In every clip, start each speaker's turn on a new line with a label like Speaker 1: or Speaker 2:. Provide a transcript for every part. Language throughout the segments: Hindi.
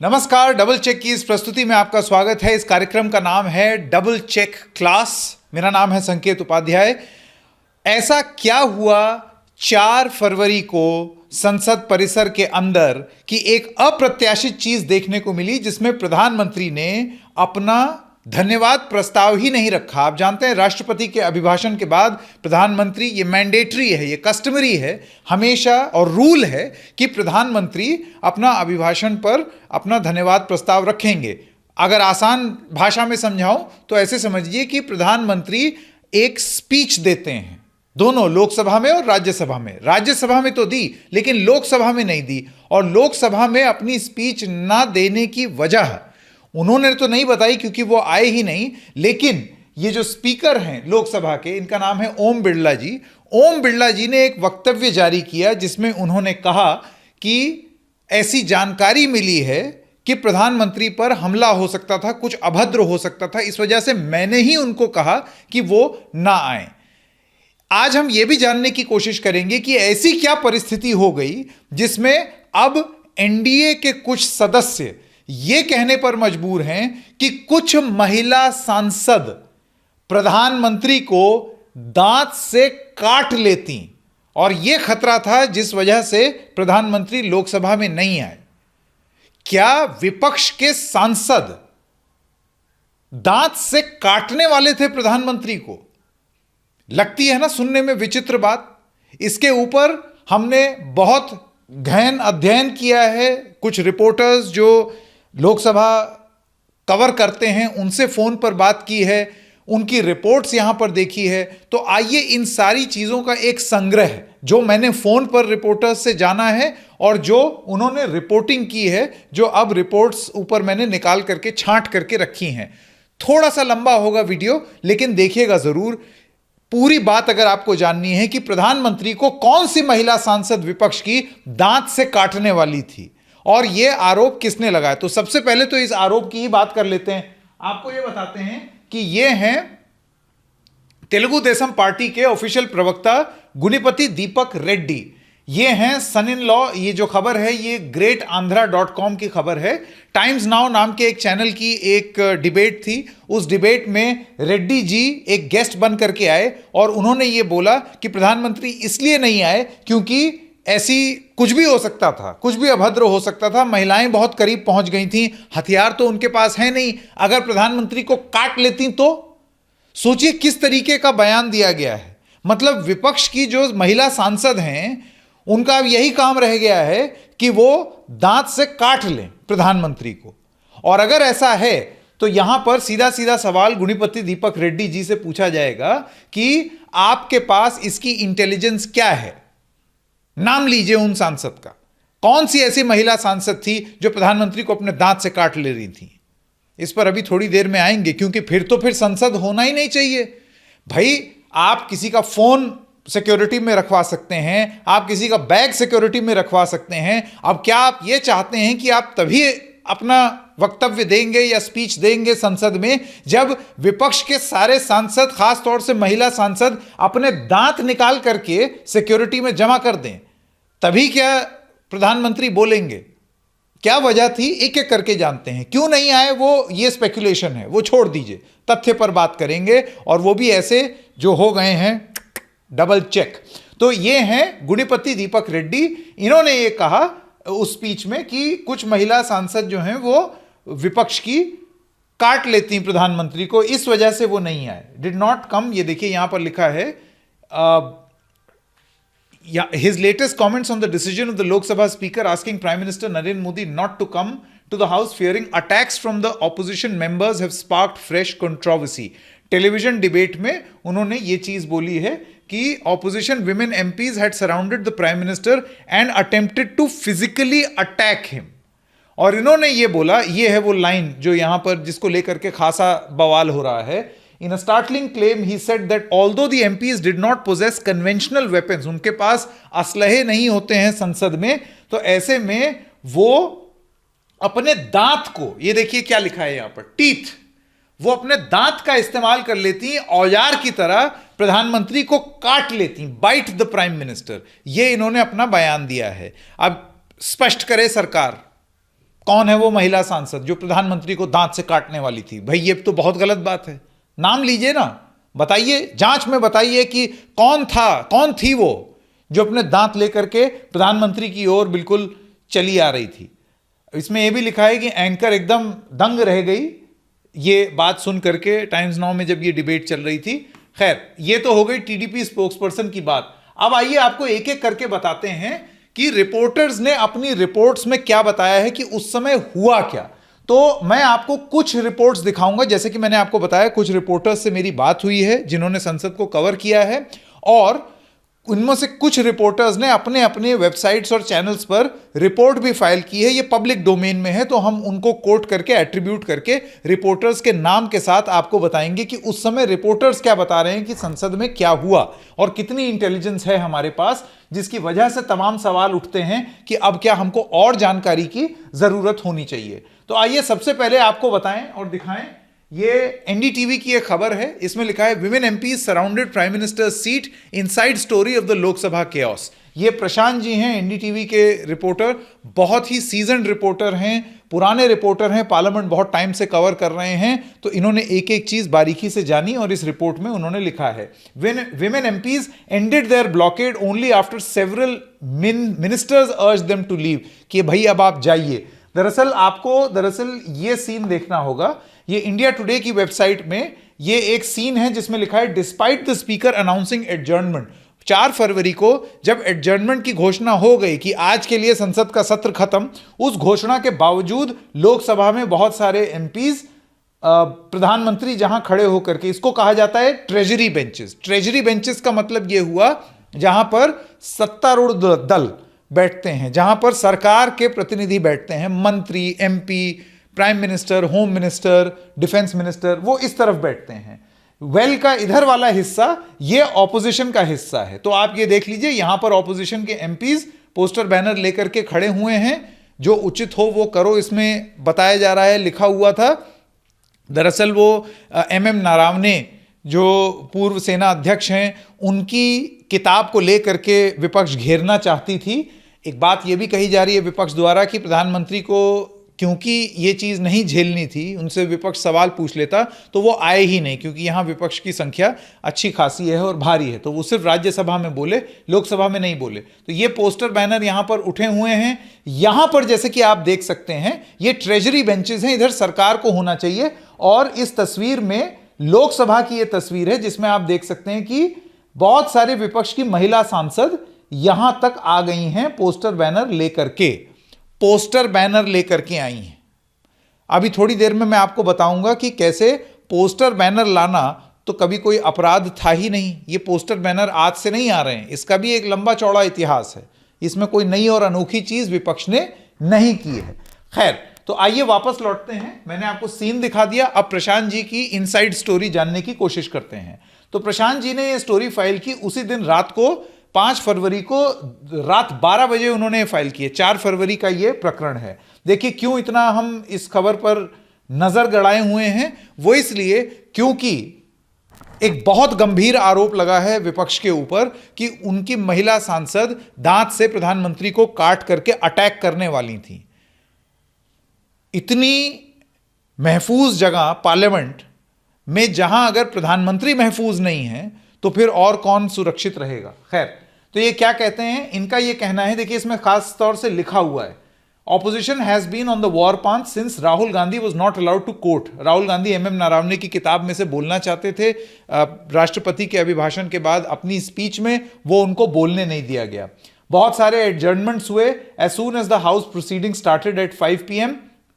Speaker 1: नमस्कार, डबल चेक की इस प्रस्तुति में आपका स्वागत है। इस कार्यक्रम का नाम है डबल चेक क्लास। मेरा नाम है संकेत उपाध्याय। ऐसा क्या हुआ 4 फरवरी को संसद परिसर के अंदर कि एक अप्रत्याशित चीज देखने को मिली, जिसमें प्रधानमंत्री ने अपना धन्यवाद प्रस्ताव ही नहीं रखा। आप जानते हैं, राष्ट्रपति के अभिभाषण के बाद प्रधानमंत्री, ये मैंडेटरी है, ये कस्टमरी है हमेशा, और रूल है कि प्रधानमंत्री अपना अभिभाषण पर अपना धन्यवाद प्रस्ताव रखेंगे। अगर आसान भाषा में समझाऊं तो ऐसे समझिए कि प्रधानमंत्री एक स्पीच देते हैं, दोनों लोकसभा में और राज्यसभा में। राज्यसभा में तो दी, लेकिन लोकसभा में नहीं दी। और लोकसभा में अपनी स्पीच ना देने की वजह उन्होंने तो नहीं बताई, क्योंकि वो आए ही नहीं। लेकिन ये जो स्पीकर हैं लोकसभा के, इनका नाम है ओम बिरला जी। ओम बिरला जी ने एक वक्तव्य जारी किया, जिसमें उन्होंने कहा कि ऐसी जानकारी मिली है कि प्रधानमंत्री पर हमला हो सकता था, कुछ अभद्र हो सकता था, इस वजह से मैंने ही उनको कहा कि वो ना आए। आज हम ये भी जानने की कोशिश करेंगे कि ऐसी क्या परिस्थिति हो गई जिसमें अब एनडीए के कुछ सदस्य ये कहने पर मजबूर हैं कि कुछ महिला सांसद प्रधानमंत्री को दांत से काट लेती, और यह खतरा था जिस वजह से प्रधानमंत्री लोकसभा में नहीं आए। क्या विपक्ष के सांसद दांत से काटने वाले थे प्रधानमंत्री को? लगती है ना सुनने में विचित्र बात। इसके ऊपर हमने बहुत गहन अध्ययन किया है। कुछ रिपोर्टर्स जो लोकसभा कवर करते हैं उनसे फोन पर बात की है, उनकी रिपोर्ट्स यहां पर देखी है। तो आइए इन सारी चीजों का एक संग्रह, जो मैंने फोन पर रिपोर्टर्स से जाना है और जो उन्होंने रिपोर्टिंग की है, जो अब रिपोर्ट्स ऊपर मैंने निकाल करके छांट करके रखी हैं। थोड़ा सा लंबा होगा वीडियो, लेकिन देखिएगा जरूर। पूरी बात अगर आपको जाननी है कि प्रधानमंत्री को कौन सी महिला सांसद विपक्ष की दांत से काटने वाली थी और यह आरोप किसने लगाया, तो सबसे पहले तो इस आरोप की ही बात कर लेते हैं। आपको यह बताते हैं कि ये हैं तेलुगु देशम पार्टी के ऑफिशियल प्रवक्ता गुनिपति दीपक रेड्डी। ये हैं सन इन लॉ। ये जो खबर है ये greatandhra.com की खबर है। टाइम्स नाउ नाम के एक चैनल की एक डिबेट थी। उस डिबेट में रेड्डी जी एक गेस्ट बन करके आए और उन्होंने ये बोला कि प्रधानमंत्री इसलिए नहीं आए क्योंकि ऐसी कुछ भी हो सकता था, कुछ भी अभद्र हो सकता था, महिलाएं बहुत करीब पहुंच गई थीं, हथियार तो उनके पास है नहीं, अगर प्रधानमंत्री को काट लेती तो। सोचिए किस तरीके का बयान दिया गया है। मतलब विपक्ष की जो महिला सांसद हैं उनका अब यही काम रह गया है कि वो दांत से काट लें प्रधानमंत्री को। और अगर ऐसा है तो यहां पर सीधा सीधा सवाल गुनिपति दीपक रेड्डी जी से पूछा जाएगा कि आपके पास इसकी इंटेलिजेंस क्या है? नाम लीजिए उन सांसद का। कौन सी ऐसी महिला सांसद थी जो प्रधानमंत्री को अपने दांत से काट ले रही थी? इस पर अभी थोड़ी देर में आएंगे, क्योंकि फिर संसद होना ही नहीं चाहिए। भाई, आप किसी का फोन सिक्योरिटी में रखवा सकते हैं, आप किसी का बैग सिक्योरिटी में रखवा सकते हैं। अब क्या आप ये चाहते हैं कि आप तभी अपना वक्तव्य देंगे या स्पीच देंगे संसद में जब विपक्ष के सारे सांसद, खास तौर से महिला सांसद, अपने दांत निकाल करके सिक्योरिटी में जमा कर दें? तभी क्या प्रधानमंत्री बोलेंगे? क्या वजह थी, एक एक करके जानते हैं। क्यों नहीं आए वो, ये स्पेकुलेशन है, वो छोड़ दीजिए, तथ्य पर बात करेंगे, और वो भी ऐसे जो हो गए हैं डबल चेक। तो ये हैं गुनिपति दीपक रेड्डी। इन्होंने ये कहा उस स्पीच में कि कुछ महिला सांसद जो हैं वो विपक्ष की काट लेती प्रधानमंत्री को, इस वजह से वो नहीं आए, डिड नॉट कम। ये देखिए यहां पर लिखा है, his latest comments on the decision of the Lok Sabha Speaker asking Prime Minister Narendra Modi not to come to the House fearing attacks from the opposition members have sparked fresh controversy. Television debate में उन्होंने ये चीज बोली है कि opposition women MPs had surrounded the prime minister and attempted to physically attack him. और इन्होंने ये बोला, ये है वो लाइन जो यहां पर जिसको लेकर के खासा बवाल हो रहा है। In a startling claim, he said that although the MPs did not possess conventional weapons, उनके पास असलहे नहीं होते हैं संसद में, तो ऐसे में वो अपने दांत को, ये देखिए क्या लिखा है यहां पर, टीथ, वो अपने दांत का इस्तेमाल कर लेती, औजार की तरह प्रधानमंत्री को काट लेती, बाइट द प्राइम मिनिस्टर। ये इन्होंने अपना बयान दिया है। अब स्पष्ट करे सरकार, कौन है वो महिला सांसद जो प्रधानमंत्री को दांत से काटने वाली थी? भाई ये तो बहुत गलत बात है, नाम लीजिए ना, बताइए, जांच में बताइए कि कौन था, कौन थी वो जो अपने दांत लेकर के प्रधानमंत्री की ओर बिल्कुल चली आ रही थी। इसमें यह भी लिखा है कि एंकर एकदम दंग रह गई ये बात सुन करके टाइम्स नाउ में जब ये डिबेट चल रही थी। खैर, ये तो हो गई टीडीपी स्पोक्सपर्सन की बात। अब आइए आपको एक एक करके बताते हैं कि रिपोर्टर्स ने अपनी रिपोर्ट्स में क्या बताया है कि उस समय हुआ क्या। तो मैं आपको कुछ रिपोर्ट्स दिखाऊंगा, जैसे कि मैंने आपको बताया कुछ रिपोर्टर्स से मेरी बात हुई है जिन्होंने संसद को कवर किया है, और उनमें से कुछ रिपोर्टर्स ने अपने अपने वेबसाइट्स और चैनल्स पर रिपोर्ट भी फाइल की है। ये पब्लिक डोमेन में है, तो हम उनको कोट करके, एट्रीब्यूट करके रिपोर्टर्स के नाम के साथ आपको बताएंगे कि उस समय रिपोर्टर्स क्या बता रहे हैं कि संसद में क्या हुआ और कितनी इंटेलिजेंस है हमारे पास, जिसकी वजह से तमाम सवाल उठते हैं कि अब क्या हमको और जानकारी की जरूरत होनी चाहिए। तो आइए सबसे पहले आपको बताएं और दिखाएं, ये एनडीटीवी की एक खबर है। इसमें लिखा है women MP surrounded prime minister seat, inside story of the Lok Sabha chaos. ये प्रशांत जी हैं, एनडीटीवी के रिपोर्टर, बहुत ही सीजन्ड रिपोर्टर हैं, पुराने रिपोर्टर हैं, पार्लियामेंट बहुत टाइम से कवर कर रहे हैं, तो इन्होंने एक एक चीज बारीकी से जानी और इस रिपोर्ट में उन्होंने लिखा है women MPs ended their blockade only after several ministers urge them to leave, कि भाई अब आप जाइए। दरअसल ये सीन देखना होगा। ये इंडिया टुडे की वेबसाइट में ये एक सीन है जिसमें लिखा है despite the speaker announcing adjournment. 4 फरवरी को जब एडजर्नमेंट की घोषणा हो गई कि आज के लिए संसद का सत्र खत्म, उस घोषणा के बावजूद लोकसभा में बहुत सारे एमपीज प्रधानमंत्री जहां खड़े होकर के, इसको कहा जाता है ट्रेजरी बेंचेस। ट्रेजरी बेंचेस का मतलब यह हुआ जहां पर सत्तारूढ़ दल बैठते हैं, जहां पर सरकार के प्रतिनिधि बैठते हैं, मंत्री, MP, prime minister, home minister, defence minister, वो इस तरफ बैठते हैं। वेल का इधर वाला हिस्सा ये ऑपोजिशन का हिस्सा है। तो आप ये देख लीजिए, यहां पर ऑपोजिशन के एमपीज पोस्टर बैनर लेकर के खड़े हुए हैं, जो उचित हो वो करो, इसमें बताया जा रहा है, लिखा हुआ था। दरअसल वो एमएम नारावने जो पूर्व सेना अध्यक्ष हैं, उनकी किताब को लेकर के विपक्ष घेरना चाहती थी। एक बात यह भी कही जा रही है विपक्ष द्वारा कि प्रधानमंत्री को क्योंकि ये चीज़ नहीं झेलनी थी, उनसे विपक्ष सवाल पूछ लेता तो वो आए ही नहीं, क्योंकि यहाँ विपक्ष की संख्या अच्छी खासी है और भारी है, तो वो सिर्फ राज्यसभा में बोले, लोकसभा में नहीं बोले। तो ये पोस्टर बैनर यहाँ पर उठे हुए हैं। यहाँ पर जैसे कि आप देख सकते हैं, ये ट्रेजरी बेंचेस हैं, इधर सरकार को होना चाहिए। और इस तस्वीर में लोकसभा की ये तस्वीर है जिसमें आप देख सकते हैं कि बहुत सारे विपक्ष की महिला सांसद यहां तक आ गई हैं, पोस्टर बैनर लेकर के आई हैं। अभी थोड़ी देर में मैं आपको बताऊंगा कि कैसे पोस्टर बैनर लाना तो कभी कोई अपराध था ही नहीं। ये पोस्टर बैनर आज से नहीं आ रहे हैं, इसका भी एक लंबा चौड़ा इतिहास है। इसमें कोई नई और अनोखी चीज विपक्ष ने नहीं की है। खैर, तो आइए वापस लौटते हैं। मैंने आपको सीन दिखा दिया, अब प्रशांत जी की इनसाइड स्टोरी जानने की कोशिश करते हैं। तो प्रशांत जी ने ये स्टोरी फाइल की उसी दिन रात को, 5 फरवरी को रात 12 बजे उन्होंने फाइल की है। 4 फरवरी का ये प्रकरण है। देखिए क्यों इतना हम इस खबर पर नजर गड़ाए हुए हैं, वो इसलिए क्योंकि एक बहुत गंभीर आरोप लगा है विपक्ष के ऊपर कि उनकी महिला सांसद दांत से प्रधानमंत्री को काट करके अटैक करने वाली थी। इतनी महफूज जगह पार्लियामेंट में जहां अगर प्रधानमंत्री महफूज नहीं है तो फिर और कौन सुरक्षित रहेगा। खैर, तो ये क्या कहते हैं, इनका ये कहना है, देखिए इसमें खास तौर से लिखा हुआ है, opposition has been on the war path since Rahul Gandhi was not allowed to quote. Rahul Gandhi MM Naravane की किताब में से बोलना चाहते थे, राष्ट्रपति के अभिभाषण के बाद अपनी स्पीच में वो उनको बोलने नहीं दिया गया। बहुत सारे एडजर्नमेंट्स हुए as soon as the house proceeding started at 5 PM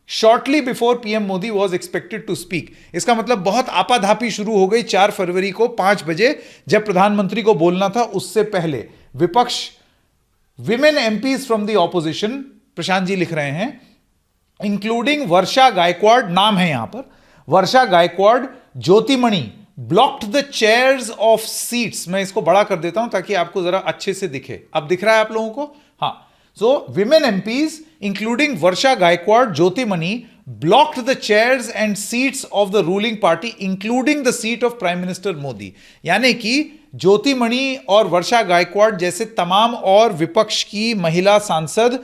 Speaker 1: shortly before PM Modi was expected to speak. इसका मतलब बहुत आपाधापी शुरू हो गई 4 फरवरी को 5 बजे, जब प्रधानमंत्री को बोलना था उससे पहले। विपक्ष, women MPs from the opposition, Prashant ji लिख रहे हैं, इंक्लूडिंग वर्षा गायकवाड़, नाम है यहां पर, Varsha Gaikwad, Jothimani, blocked the chairs of seats. मैं इसको बड़ा कर देता हूं ताकि आपको जरा अच्छे से दिखे। अब दिख रहा है आप लोगों को? हाँ। So, women MPs, including Varsha Gaikwad, Jyotimani, blocked the chairs and seats of the ruling party, including the seat of Prime Minister Modi. यानी कि ज्योतिमणि और वर्षा गायकवाड़ जैसे तमाम और विपक्ष की महिला सांसद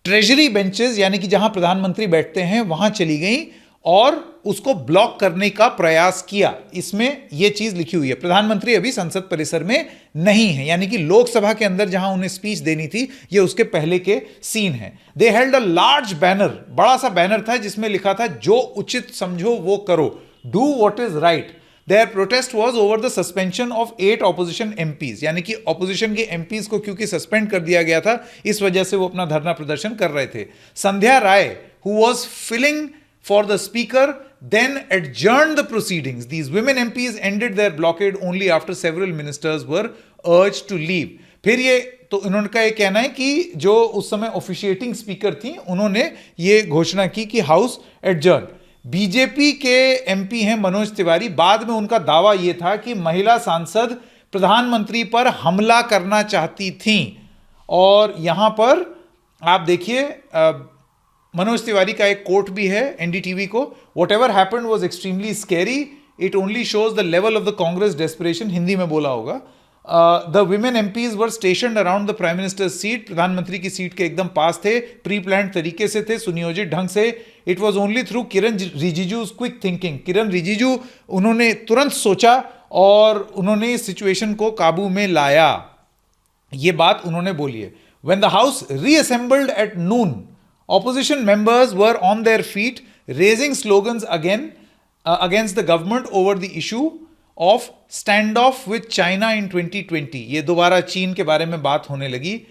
Speaker 1: ट्रेजरी बेंचेस यानी कि जहां प्रधानमंत्री बैठते हैं वहां चली गई और उसको ब्लॉक करने का प्रयास किया। इसमें यह चीज लिखी हुई है। प्रधानमंत्री अभी संसद परिसर में नहीं है, यानी कि लोकसभा के अंदर जहां उन्हें स्पीच देनी थी, यह उसके पहले के सीन है। दे हेल्ड अ लार्ज बैनर, बड़ा सा बैनर था जिसमें लिखा था जो उचित समझो वो करो, do what is right. Their protest was over the suspension of 8 opposition MPs, यानी कि ऑपोजिशन के MPs को क्योंकि सस्पेंड कर दिया गया था, इस वजह से वो अपना धरना प्रदर्शन कर रहे थे। संध्या राय, who was filling for the speaker, then adjourned the proceedings. These women MPs ended their blockade only after several ministers were urged to leave. फिर ये तो इन्होंने का ये कहना है कि जो उस समय ऑफिशिएटिंग स्पीकर थी, उन्होंने ये घोषणा की कि हाउस एडजर्न। बीजेपी के एमपी हैं मनोज तिवारी, बाद में उनका दावा यह था कि महिला सांसद प्रधानमंत्री पर हमला करना चाहती थीं। और यहां पर आप देखिए मनोज तिवारी का एक कोट भी है एनडीटीवी को, what ever happened was extremely scary, it only shows the level of the Congress desperation, Hindi में बोला होगा। The women MPs were स्टेशनड around the prime minister seat, प्रधानमंत्री की सीट के एकदम पास थे, प्री प्लान तरीके से थे, सुनियोजित ढंग से। It was only through Kiren Rijiju's quick thinking, Kiren Rijiju उन्होंने तुरंत सोचा और उन्होंने इस सिचुएशन को काबू में लाया। ये बात उन्होंने बोली है। When the house reassembled at noon, opposition members were on their feet raising slogans again against the government over the issue of stand off with China in 2020। ये दोबारा चीन के बारे में बात होने लगी।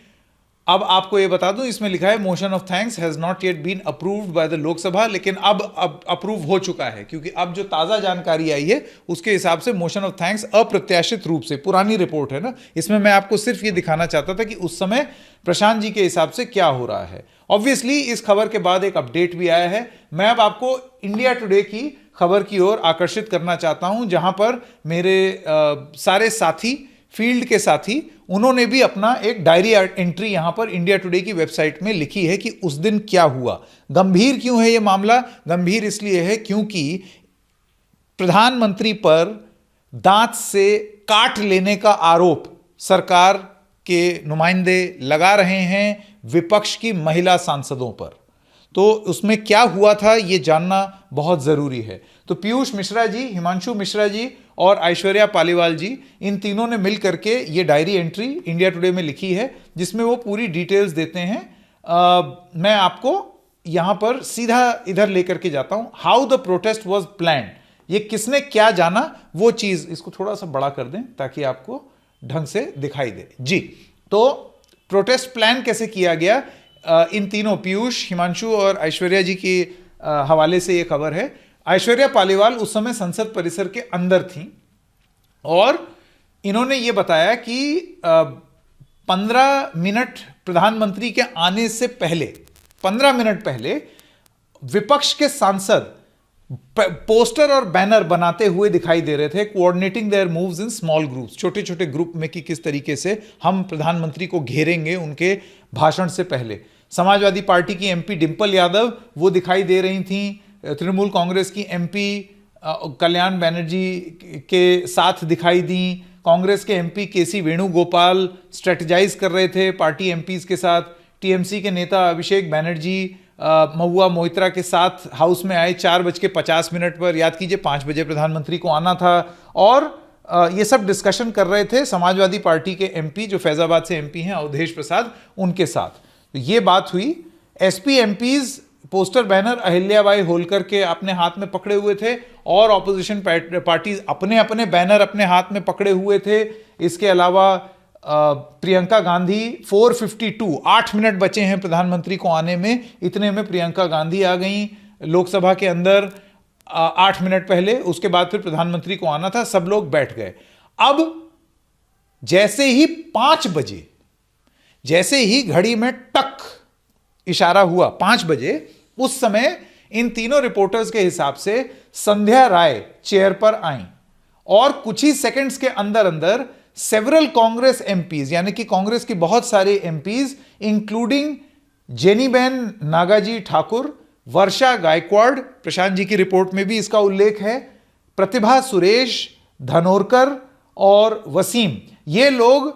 Speaker 1: अब आपको ये बता दूं, इसमें लिखा है motion of thanks has not yet been approved by the Lok Sabha, लेकिन अब अप्रूव हो चुका है, क्योंकि अब जो ताजा जानकारी आई है उसके हिसाब से मोशन ऑफ थैंक्स अप्रत्याशित रूप से, पुरानी रिपोर्ट है ना, इसमें मैं आपको सिर्फ ये दिखाना चाहता था कि उस समय प्रशांत जी के हिसाब से क्या हो रहा है। ऑब्वियसली इस खबर के बाद एक अपडेट भी आया है। मैं अब आपको इंडिया टुडे की खबर की ओर आकर्षित करना चाहता हूं, जहां पर मेरे सारे साथी, फील्ड के साथी, उन्होंने भी अपना एक डायरी एंट्री यहां पर इंडिया टुडे की वेबसाइट में लिखी है कि उस दिन क्या हुआ। गंभीर क्यों है यह मामला? गंभीर इसलिए है क्योंकि प्रधानमंत्री पर दांत से काट लेने का आरोप सरकार के नुमाइंदे लगा रहे हैं विपक्ष की महिला सांसदों पर। तो उसमें क्या हुआ था ये जानना बहुत जरूरी है। तो पीयूष मिश्रा जी, हिमांशु मिश्रा जी और ऐश्वर्या पालीवाल जी, इन तीनों ने मिल करके ये डायरी एंट्री इंडिया टुडे में लिखी है, जिसमें वो पूरी डिटेल्स देते हैं। मैं आपको यहां पर सीधा इधर लेकर के जाता हूं। How the protest was planned, ये किसने क्या जाना, वो चीज, इसको थोड़ा सा बड़ा कर दें ताकि आपको ढंग से दिखाई दे जी। तो प्रोटेस्ट प्लान कैसे किया गया, इन तीनों पीयूष, हिमांशु और ऐश्वर्या जी के हवाले से ये खबर है। ऐश्वर्या पालीवाल उस समय संसद परिसर के अंदर थी और इन्होंने ये बताया कि 15 मिनट प्रधानमंत्री के आने से पहले, 15 मिनट पहले विपक्ष के सांसद पोस्टर और बैनर बनाते हुए दिखाई दे रहे थे, coordinating their moves in small groups, छोटे छोटे ग्रुप में, कि किस तरीके से हम प्रधानमंत्री को घेरेंगे उनके भाषण से पहले। समाजवादी पार्टी की एमपी डिंपल यादव वो दिखाई दे रही थी, तृणमूल कांग्रेस की एमपी कल्याण बनर्जी के साथ दिखाई दी, कांग्रेस के एमपी केसी वेणुगोपाल स्ट्रेटजाइज कर रहे थे पार्टी एमपीज के साथ, टीएमसी के नेता अभिषेक बनर्जी महुआ मोइत्रा के साथ हाउस में आए 4:50 पर। याद कीजिए 5 बजे प्रधानमंत्री को आना था और ये सब डिस्कशन कर रहे थे समाजवादी पार्टी के एमपी जो फैजाबाद से एमपी हैं अवधेश प्रसाद, उनके साथ। तो ये बात हुई। SP MPs poster banner Ahilyabai Holkar के अपने हाथ में पकड़े हुए थे और ऑपोजिशन पार्टीज अपने अपने बैनर अपने हाथ में पकड़े हुए थे। इसके अलावा प्रियंका गांधी 4:52, 8 मिनट बचे हैं प्रधानमंत्री को आने में, इतने में प्रियंका गांधी आ गई लोकसभा के अंदर 8 मिनट पहले। उसके बाद फिर प्रधानमंत्री को आना था, सब लोग बैठ गए। अब जैसे ही 5 बजे, जैसे ही घड़ी में टक इशारा हुआ 5 बजे, उस समय इन तीनों रिपोर्टर्स के हिसाब से संध्या राय चेयर पर आई और कुछ ही सेकंड्स के अंदर अंदर सेवरल कांग्रेस एमपीज, यानी कि कांग्रेस की बहुत सारे एमपीज इंक्लूडिंग जेनीबेन नागाजी ठाकुर, वर्षा गायकवाड़, प्रशांत जी की रिपोर्ट में भी इसका उल्लेख है, प्रतिभा सुरेश, धनोरकर और वसीम, ये लोग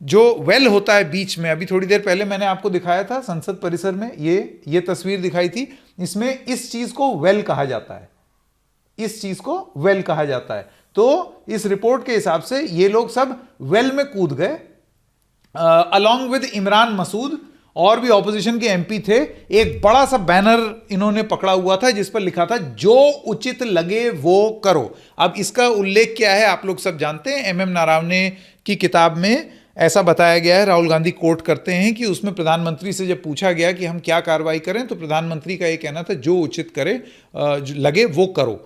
Speaker 1: जो वेल होता है बीच में, अभी थोड़ी देर पहले मैंने आपको दिखाया था संसद परिसर में, ये तस्वीर दिखाई थी, इसमें इस चीज को वेल कहा जाता है, इस चीज को वेल कहा जाता है। तो इस रिपोर्ट के हिसाब से ये लोग सब वेल में कूद गए, अलॉन्ग विद इमरान मसूद, और भी ऑपोजिशन के एमपी थे। एक बड़ा सा बैनर इन्होंने पकड़ा हुआ था जिस पर लिखा था जो उचित लगे वो करो। अब इसका उल्लेख क्या है आप लोग सब जानते हैं, एमएम नारावने की किताब में ऐसा बताया गया है, राहुल गांधी कोट करते हैं कि उसमें प्रधानमंत्री से जब पूछा गया कि हम क्या कार्रवाई करें, तो प्रधानमंत्री का ये कहना था जो उचित करे लगे वो करो,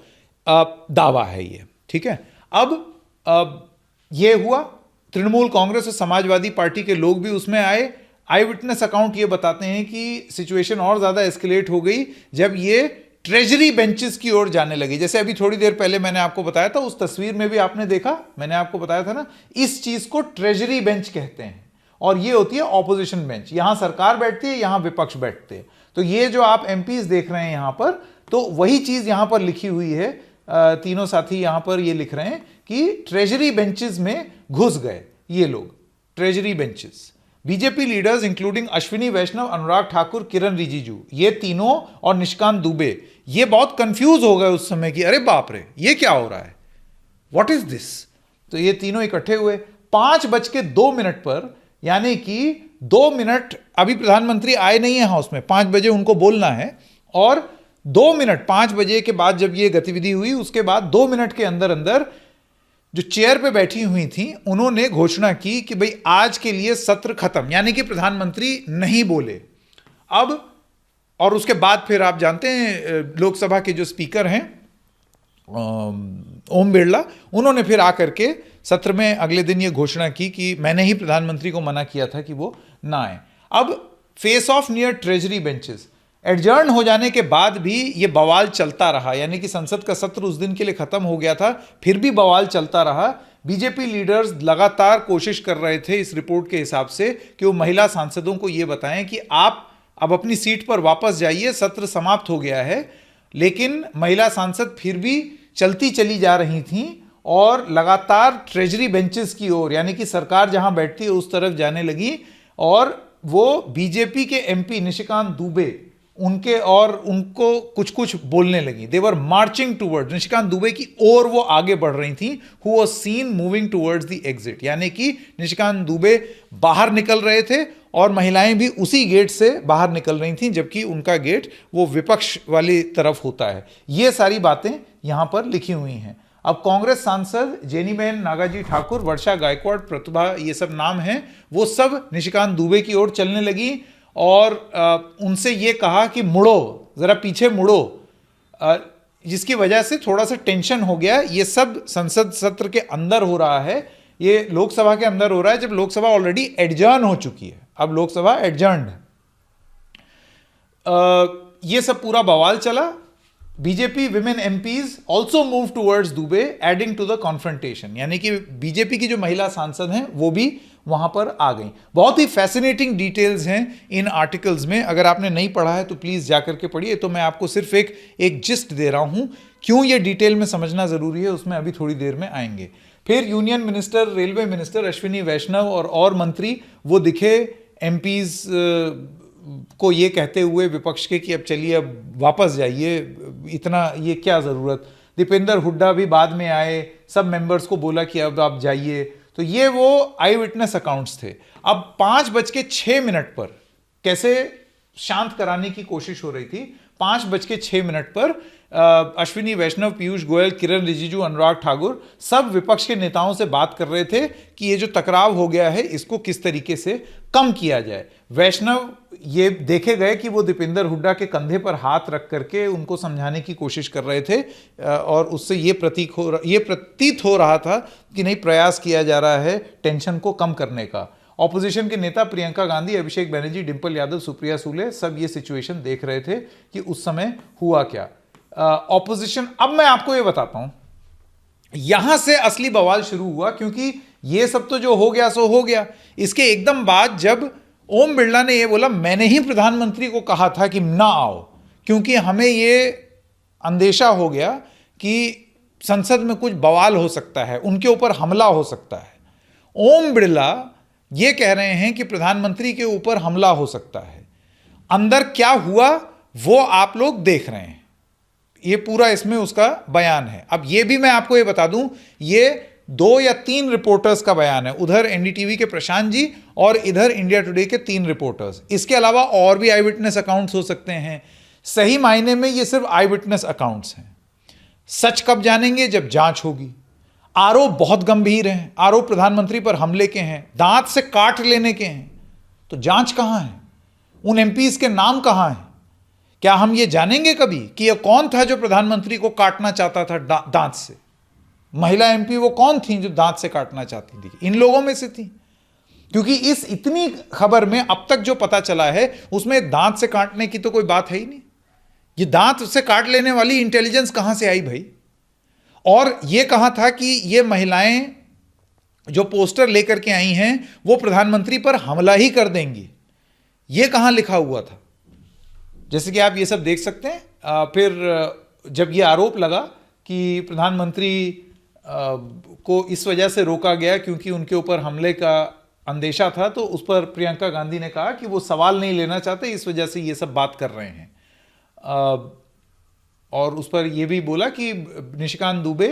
Speaker 1: दावा है ये, ठीक है। अब ये हुआ, तृणमूल कांग्रेस और समाजवादी पार्टी के लोग भी उसमें आए। आई विटनेस अकाउंट ये बताते हैं कि सिचुएशन और ज्यादा एस्केलेट हो गई जब ये ट्रेजरी बेंचेस की ओर जाने लगी। जैसे अभी थोड़ी देर पहले मैंने आपको बताया था, उस तस्वीर में भी आपने देखा, मैंने आपको बताया था ना, इस चीज को ट्रेजरी बेंच कहते हैं, और ये होती है ऑपोजिशन बेंच। यहां सरकार बैठती है, यहां विपक्ष बैठते हैं। तो ये जो आप एमपीज देख रहे हैं यहां पर, तो वही चीज यहां पर लिखी हुई है। तीनों साथी यहां पर ये लिख रहे हैं कि ट्रेजरी बेंचेस में घुस गए ये लोग, treasury benches. BJP leaders including Ashwini Vaishnaw, Anurag Thakur, Kiren Rijiju, ये तीनों, और निशिकांत दुबे, ये बहुत कंफ्यूज हो गए उस समय कि अरे बाप रे ये क्या हो रहा है, व्हाट इज दिस। तो ये तीनों इकट्ठे हुए 5:02 पर, यानी कि 2 मिनट, अभी प्रधानमंत्री आए नहीं है हाउस में, 5 बजे उनको बोलना है, और 2 मिनट, 5 बजे के बाद जब ये गतिविधि हुई उसके बाद 2 मिनट के अंदर अंदर जो चेयर पे बैठी हुई थी उन्होंने घोषणा की कि भाई आज के लिए सत्र खत्म, यानी कि प्रधानमंत्री नहीं बोले। अब और उसके बाद फिर आप जानते हैं लोकसभा के जो स्पीकर हैं ओम बिरला, उन्होंने फिर आकर के सत्र में अगले दिन ये घोषणा की कि मैंने ही प्रधानमंत्री को मना किया था कि वो ना आए। अब face of near treasury benches, adjourn हो जाने के बाद भी ये बवाल चलता रहा, यानी कि संसद का सत्र उस दिन के लिए खत्म हो गया था, फिर भी बवाल चलता रहा। बीजेपी लीडर्स लगातार कोशिश कर रहे थे इस रिपोर्ट के हिसाब से कि वो महिला सांसदों को ये बताएं कि आप अब अपनी सीट पर वापस जाइए, सत्र समाप्त हो गया है। लेकिन महिला सांसद फिर भी चलती चली जा रही थीं और लगातार ट्रेजरी बेंचेस की ओर, यानी कि सरकार जहां बैठती है उस तरफ जाने लगी, और वो बीजेपी के एमपी निशिकांत दुबे उनके और उनको कुछ कुछ बोलने लगी। दे वर मार्चिंग टूवर्ड्स, निशिकांत दुबे की ओर वो आगे बढ़ रही थी। Who was scene moving towards the exit, यानी कि निशिकांत दुबे बाहर निकल रहे थे और महिलाएं भी उसी गेट से बाहर निकल रही थीं, जबकि उनका गेट वो विपक्ष वाली तरफ होता है। ये सारी बातें यहां पर लिखी हुई हैं। अब कांग्रेस सांसद जेनीबेन नागाजी ठाकुर, वर्षा गायकवाड़, प्रतिभा, ये सब नाम हैं, वो सब निशिकांत दुबे की ओर चलने लगी और उनसे ये कहा कि मुड़ो, जरा पीछे मुड़ो, जिसकी वजह से थोड़ा सा टेंशन हो गया। ये सब संसद सत्र के अंदर हो रहा है, ये लोकसभा के अंदर हो रहा है, जब लोकसभा ऑलरेडी एडजर्न हो चुकी है। अब लोकसभा एडजर्न्ड, ये सब पूरा बवाल चला। BJP women MPs also move towards Dubey, adding to the confrontation, यानी कि बीजेपी की जो महिला सांसद हैं वो भी वहां पर आ गई। बहुत ही फैसिनेटिंग डिटेल्स हैं इन आर्टिकल्स में, अगर आपने नहीं पढ़ा है तो प्लीज जाकर के पढ़िए। तो मैं आपको सिर्फ एक जिस्ट दे रहा हूं, क्यों ये डिटेल में समझना जरूरी है उसमें अभी थोड़ी देर में आएंगे। फिर union minister, railway minister Ashwini Vaishnaw और मंत्री वो दिखे एमपीज को ये कहते हुए विपक्ष के कि अब चलिए अब वापस जाइए, इतना ये क्या ज़रूरत। दीपेंद्र हुड्डा भी बाद में आए, सब मेंबर्स को बोला कि अब आप जाइए। तो ये वो आई विटनेस अकाउंट्स थे। अब 5:06 पर कैसे शांत कराने की कोशिश हो रही थी। 5:06 पर अश्विनी वैष्णव, पीयूष गोयल, किरण रिजिजू, अनुराग ठाकुर सब विपक्ष के नेताओं से बात कर रहे थे कि ये जो टकराव हो गया है इसको किस तरीके से कम किया जाए। वैष्णव ये देखे गए कि वो दीपेंद्र हुड्डा के कंधे पर हाथ रख करके उनको समझाने की कोशिश कर रहे थे, और उससे ये प्रतीत हो रहा था कि नहीं, प्रयास किया जा रहा है टेंशन को कम करने का। ऑपोजिशन के नेता प्रियंका गांधी, अभिषेक बनर्जी, डिंपल यादव, सुप्रिया सुले सब ये सिचुएशन देख रहे थे कि उस समय हुआ क्या। ऑपोजिशन, अब मैं आपको ये बताता हूं, यहां से असली बवाल शुरू हुआ, क्योंकि ये सब तो जो हो गया सो हो गया। इसके एकदम बाद जब ओम बिरला ने ये बोला, मैंने ही प्रधानमंत्री को कहा था कि ना आओ, क्योंकि हमें ये अंदेशा हो गया कि संसद में कुछ बवाल हो सकता है, उनके ऊपर हमला हो सकता है। ओम बिरला ये कह रहे हैं कि प्रधानमंत्री के ऊपर हमला हो सकता है। अंदर क्या हुआ वो आप लोग देख रहे हैं, ये पूरा इसमें उसका बयान है। अब ये भी मैं आपको ये बता दूं, ये 2 या 3 रिपोर्टर्स का बयान है, उधर एनडीटीवी के प्रशांत जी और इधर इंडिया टुडे के 3 रिपोर्टर्स। इसके अलावा और भी आई विटनेस अकाउंट्स हो सकते हैं। सही मायने में ये सिर्फ आई विटनेस अकाउंट्स हैं। सच कब जानेंगे? जब जांच होगी। आरोप बहुत गंभीर हैं, आरोप प्रधानमंत्री पर हमले के हैं, दांत से काट लेने के हैं। तो जांच कहां है? उन एमपीज के नाम कहां हैं? क्या हम ये जानेंगे कभी कि यह कौन था जो प्रधानमंत्री को काटना चाहता था दांत से? महिला एमपी वो कौन थी जो दांत से काटना चाहती थी? इन लोगों में से थी, क्योंकि इस इतनी खबर में अब तक जो पता चला है उसमें दांत से काटने की तो कोई बात है ही नहीं। ये दांत से काट लेने वाली इंटेलिजेंस कहां से आई भाई? और ये कहा था कि ये महिलाएं जो पोस्टर लेकर के आई हैं वो प्रधानमंत्री पर हमला ही कर देंगी। ये कहां लिखा हुआ था? जैसे कि आप ये सब देख सकते हैं। फिर जब ये आरोप लगा कि प्रधानमंत्री को इस वजह से रोका गया क्योंकि उनके ऊपर हमले का अंदेशा था, तो उस पर प्रियंका गांधी ने कहा कि वो सवाल नहीं लेना चाहते, इस वजह से ये सब बात कर रहे हैं। और उस पर यह भी बोला कि निशिकांत दुबे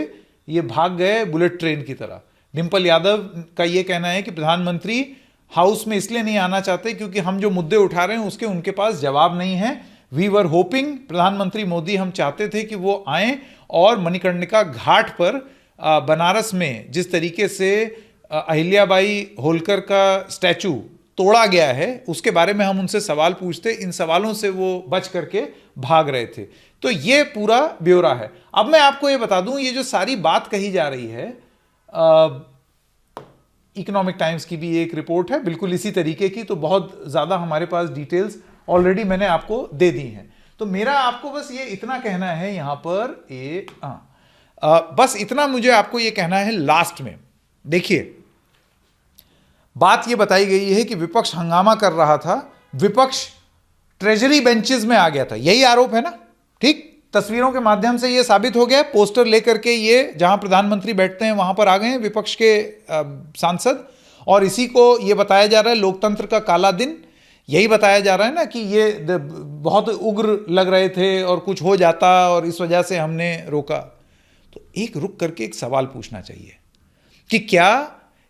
Speaker 1: ये भाग गए बुलेट ट्रेन की तरह। डिंपल यादव का यह कहना है कि प्रधानमंत्री हाउस में इसलिए नहीं आना चाहते क्योंकि हम जो मुद्दे उठा रहे हैं उसके उनके पास जवाब नहीं है। वी वर होपिंग, प्रधानमंत्री मोदी हम चाहते थे कि वो आए और मणिकर्णिका घाट पर बनारस में जिस तरीके से अहिल्याबाई होलकर का स्टैचू तोड़ा गया है उसके बारे में हम उनसे सवाल पूछते, इन सवालों से वो बच करके भाग रहे थे। तो ये पूरा ब्यौरा है। अब मैं आपको ये बता दूं, ये जो सारी बात कही जा रही है, इकोनॉमिक टाइम्स की भी एक रिपोर्ट है बिल्कुल इसी तरीके की, तो बहुत ज़्यादा हमारे पास डिटेल्स ऑलरेडी मैंने आपको दे दी हैं। तो मेरा आपको बस ये इतना कहना है यहाँ पर, बस इतना मुझे आपको ये कहना है लास्ट में। देखिए, बात ये बताई गई है कि विपक्ष हंगामा कर रहा था, विपक्ष ट्रेजरी बेंचेस में आ गया था, यही आरोप है ना? ठीक, तस्वीरों के माध्यम से ये साबित हो गया। पोस्टर लेकर के ये जहां प्रधानमंत्री बैठते हैं वहां पर आ गए हैं विपक्ष के सांसद, और इसी को ये बताया जा रहा है लोकतंत्र का काला दिन। यही बताया जा रहा है ना कि ये बहुत उग्र लग रहे थे और कुछ हो जाता और इस वजह से हमने रोका। तो एक रुक करके एक सवाल पूछना चाहिए कि क्या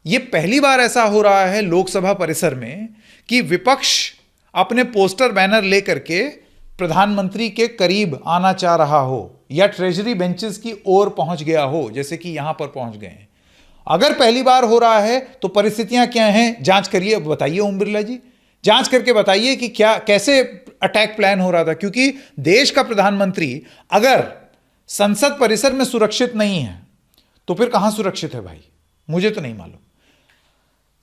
Speaker 1: ये पहली बार ऐसा हो रहा है लोकसभा परिसर में कि विपक्ष अपने पोस्टर बैनर लेकर के प्रधानमंत्री के करीब आना चाह रहा हो या ट्रेजरी बेंचेस की ओर पहुंच गया हो, जैसे कि यहां पर पहुंच गए हैं? अगर पहली बार हो रहा है तो परिस्थितियां क्या हैं, जांच करिए, बताइए ओम बिरला जी, जांच करके बताइए कि क्या कैसे अटैक प्लान हो रहा था। क्योंकि देश का प्रधानमंत्री अगर संसद परिसर में सुरक्षित नहीं है तो फिर कहां सुरक्षित है भाई? मुझे तो नहीं मालूम।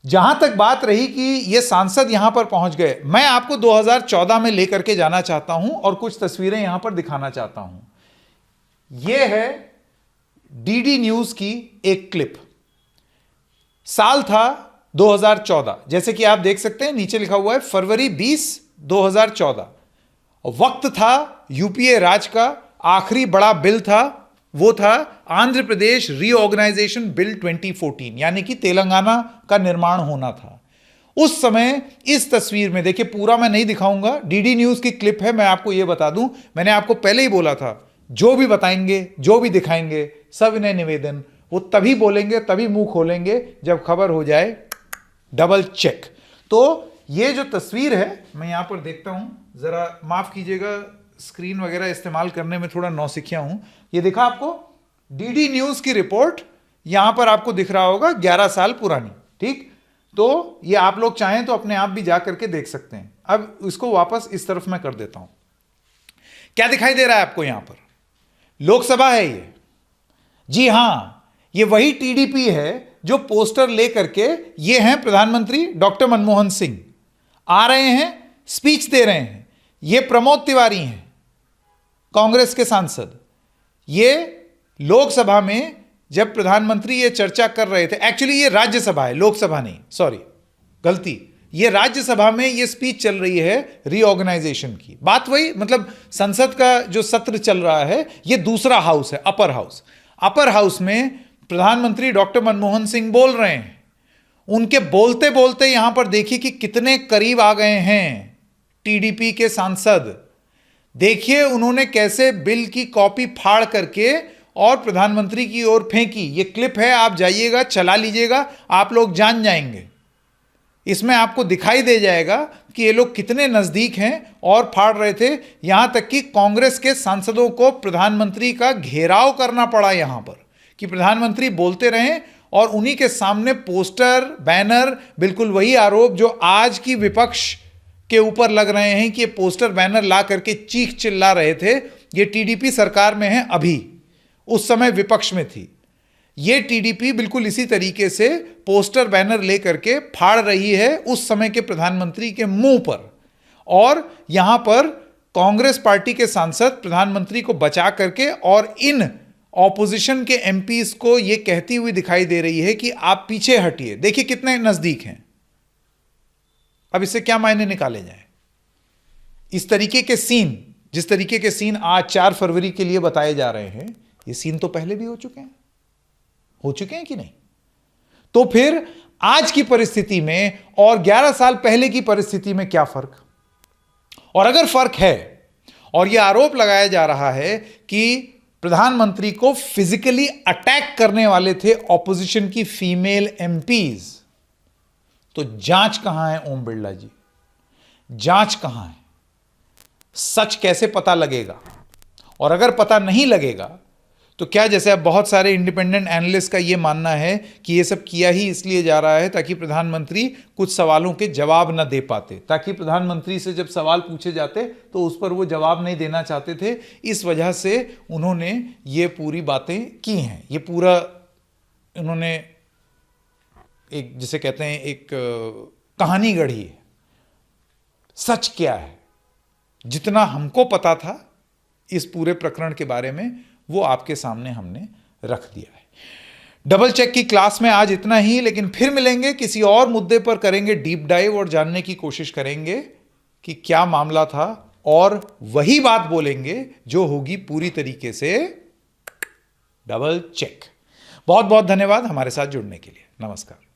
Speaker 1: जहां तक बात रही कि ये सांसद यहां पर पहुंच गए, मैं आपको 2014 में लेकर के जाना चाहता हूं और कुछ तस्वीरें यहां पर दिखाना चाहता हूं। यह है डीडी न्यूज की एक क्लिप, साल था 2014, जैसे कि आप देख सकते हैं नीचे लिखा हुआ है फरवरी 20, 2014। वक्त था यूपीए राज का, आखिरी बड़ा बिल था, वो था आंध्र प्रदेश रीऑर्गेनाइजेशन बिल 2014, यानी कि तेलंगाना का निर्माण होना था। उस समय इस तस्वीर में देखिए, पूरा मैं नहीं दिखाऊंगा, डीडी न्यूज की क्लिप है। मैं आपको यह बता दूं, मैंने आपको पहले ही बोला था, जो भी बताएंगे, जो भी दिखाएंगे, सब इन्हें निवेदन, वो तभी बोलेंगे, तभी मुंह खोलेंगे जब खबर हो जाए डबल चेक। तो ये जो तस्वीर है, मैं यहां पर देखता हूं, जरा माफ कीजिएगा, स्क्रीन वगैरह इस्तेमाल करने में थोड़ा नौसिखिया हूं। ये दिखा आपको डीडी न्यूज की रिपोर्ट, यहां पर आपको दिख रहा होगा 11 साल पुरानी, ठीक? तो ये आप लोग चाहें तो अपने आप भी जा करके देख सकते हैं। अब इसको वापस इस तरफ मैं कर देता हूं। क्या दिखाई दे रहा है आपको? यहां पर लोकसभा है ये, जी हां, ये वही टीडीपी है जो पोस्टर लेकर के, ये हैं प्रधानमंत्री डॉक्टर मनमोहन सिंह आ रहे हैं, स्पीच दे रहे हैं। ये प्रमोद तिवारी हैं, कांग्रेस के सांसद। ये लोकसभा में जब प्रधानमंत्री ये चर्चा कर रहे थे, एक्चुअली ये राज्यसभा है, लोकसभा नहीं, सॉरी गलती, ये राज्यसभा में ये स्पीच चल रही है रीऑर्गेनाइजेशन की। बात वही, मतलब संसद का जो सत्र चल रहा है, ये दूसरा हाउस है, अपर हाउस। अपर हाउस में प्रधानमंत्री डॉक्टर मनमोहन सिंह बोल रहे हैं, उनके बोलते बोलते यहां पर देखिए कि कितने करीब आ गए हैं टीडीपी के सांसद। देखिए उन्होंने कैसे बिल की कॉपी फाड़ करके और प्रधानमंत्री की ओर फेंकी। ये क्लिप है, आप जाइएगा चला लीजिएगा, आप लोग जान जाएंगे। इसमें आपको दिखाई दे जाएगा कि ये लोग कितने नजदीक हैं और फाड़ रहे थे। यहां तक कि कांग्रेस के सांसदों को प्रधानमंत्री का घेराव करना पड़ा यहां पर कि प्रधानमंत्री बोलते रहें और उन्हीं के सामने पोस्टर बैनर, बिल्कुल वही आरोप जो आज की विपक्ष के ऊपर लग रहे हैं कि ये पोस्टर बैनर ला करके चीख चिल्ला रहे थे। ये टीडीपी सरकार में है, अभी उस समय विपक्ष में थी। ये टीडीपी बिल्कुल इसी तरीके से पोस्टर बैनर लेकर के फाड़ रही है उस समय के प्रधानमंत्री के मुंह पर। और यहां पर कांग्रेस पार्टी के सांसद प्रधानमंत्री को बचा करके और इन ऑपोजिशन के एमपीज को यह कहती हुई दिखाई दे रही है कि आप पीछे हटिए। देखिए कितने नजदीक हैं। अब इससे क्या मायने निकाले जाए? इस तरीके के सीन, जिस तरीके के सीन आज 4 फरवरी के लिए बताए जा रहे हैं, ये सीन तो पहले भी हो चुके हैं कि नहीं? तो फिर आज की परिस्थिति में और 11 साल पहले की परिस्थिति में क्या फर्क? और अगर फर्क है और यह आरोप लगाया जा रहा है कि प्रधानमंत्री को फिजिकली अटैक करने वाले थे ऑपोजिशन की फीमेल एमपीज, तो जांच कहां है ओम बिरला जी? जांच कहां है? सच कैसे पता लगेगा? और अगर पता नहीं लगेगा तो क्या, जैसे अब बहुत सारे इंडिपेंडेंट एनालिस्ट का यह मानना है कि यह सब किया ही इसलिए जा रहा है ताकि प्रधानमंत्री कुछ सवालों के जवाब न दे पाते, ताकि प्रधानमंत्री से जब सवाल पूछे जाते तो उस पर वो जवाब नहीं देना चाहते थे, इस वजह से उन्होंने ये पूरी बातें की हैं। ये पूरा उन्होंने एक, जिसे कहते हैं, एक कहानी गढ़ी है। सच क्या है? जितना हमको पता था इस पूरे प्रकरण के बारे में वो आपके सामने हमने रख दिया है। डबल चेक की क्लास में आज इतना ही, लेकिन फिर मिलेंगे किसी और मुद्दे पर, करेंगे डीप डाइव और जानने की कोशिश करेंगे कि क्या मामला था और वही बात बोलेंगे जो होगी पूरी तरीके से डबल चेक। बहुत बहुत धन्यवाद हमारे साथ जुड़ने के लिए। नमस्कार।